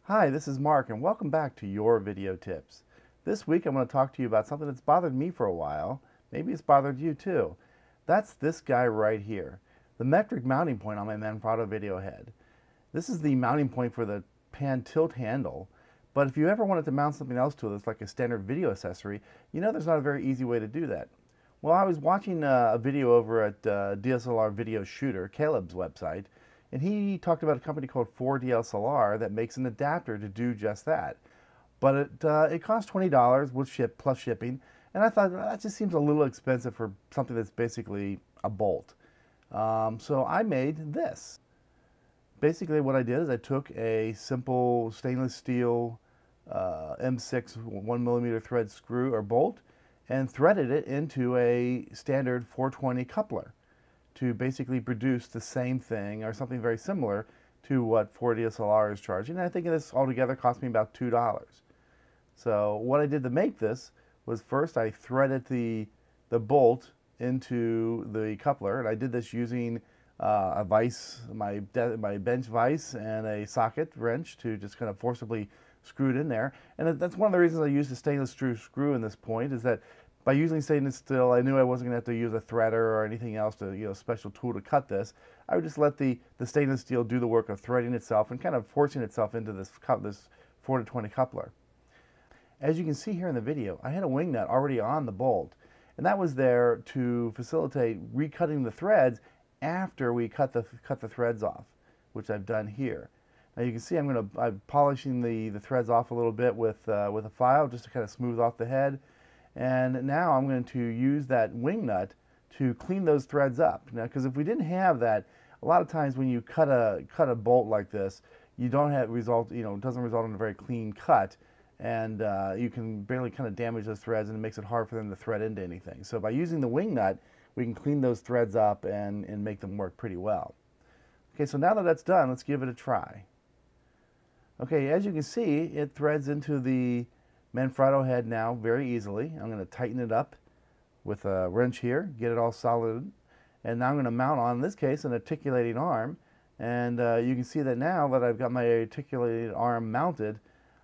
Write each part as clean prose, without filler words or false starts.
Hi, this is Mark and welcome back to Your Video Tips. This week I'm going to talk to you about something that's bothered me for a while. Maybe it's bothered you too. That's this guy right here, the metric mounting point on my Manfrotto video head. This is the mounting point for the pan tilt handle, but if you ever wanted to mount something else to it that's like a standard video accessory, you know there's not a very easy way to do that. Well, I was watching a video over at DSLR Video Shooter, Caleb's website, and he talked about a company called 4DSLR that makes an adapter to do just that. But it costs $20 with plus shipping, and I thought that just seems a little expensive for something that's basically a bolt. So I made this. Basically what I did is I took a simple stainless steel M6 1mm thread screw or bolt and threaded it into a standard 420 coupler to basically produce the same thing or something very similar to what 4DSLR is charging. And I think this altogether cost me about $2. So what I did to make this was first I threaded the bolt into the coupler, and I did this using a vise, my bench vise, and a socket wrench to just kind of forcibly screw it in there. And that's one of the reasons I used a stainless screw in this point, is that by using stainless steel, I knew I wasn't going to have to use a threader or anything else to, a special tool to cut this. I would just let the stainless steel do the work of threading itself and kind of forcing itself into this 4-20 coupler. As you can see here in the video, I had a wing nut already on the bolt, and that was there to facilitate recutting the threads after we cut the threads off, which I've done here. Now you can see I'm polishing the threads off a little bit with a file just to kind of smooth off the head. And now I'm going to use that wing nut to clean those threads up. Now, because if we didn't have that, a lot of times when you cut a bolt like this, you don't have it doesn't result in a very clean cut, and you can barely kind of damage those threads, and it makes it hard for them to thread into anything. So by using the wing nut, we can clean those threads up and make them work pretty well. Okay, so now that that's done, let's give it a try. Okay, as you can see, it threads into the Manfrotto head now very easily. I'm going to tighten it up with a wrench here, get it all solid, and now I'm going to mount on, in this case, an articulating arm. And you can see that now that I've got my articulating arm mounted,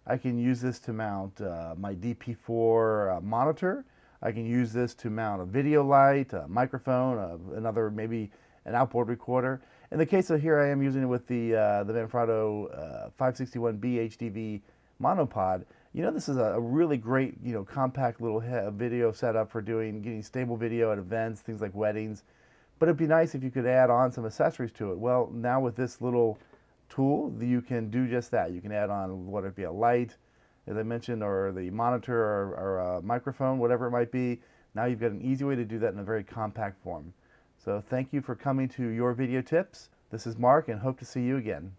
I can use this to mount my DP4 monitor. I can use this to mount a video light, a microphone, maybe an outboard recorder. In the case of here, I am using it with the Manfrotto 561B HDV Monopod. This is a really great, compact little video setup for getting stable video at events, things like weddings. But it'd be nice if you could add on some accessories to it. Well, now with this little tool, you can do just that. You can add on whether it be a light, as I mentioned, or the monitor or a microphone, whatever it might be. Now you've got an easy way to do that in a very compact form. So thank you for coming to Your Video Tips. This is Mark, and hope to see you again.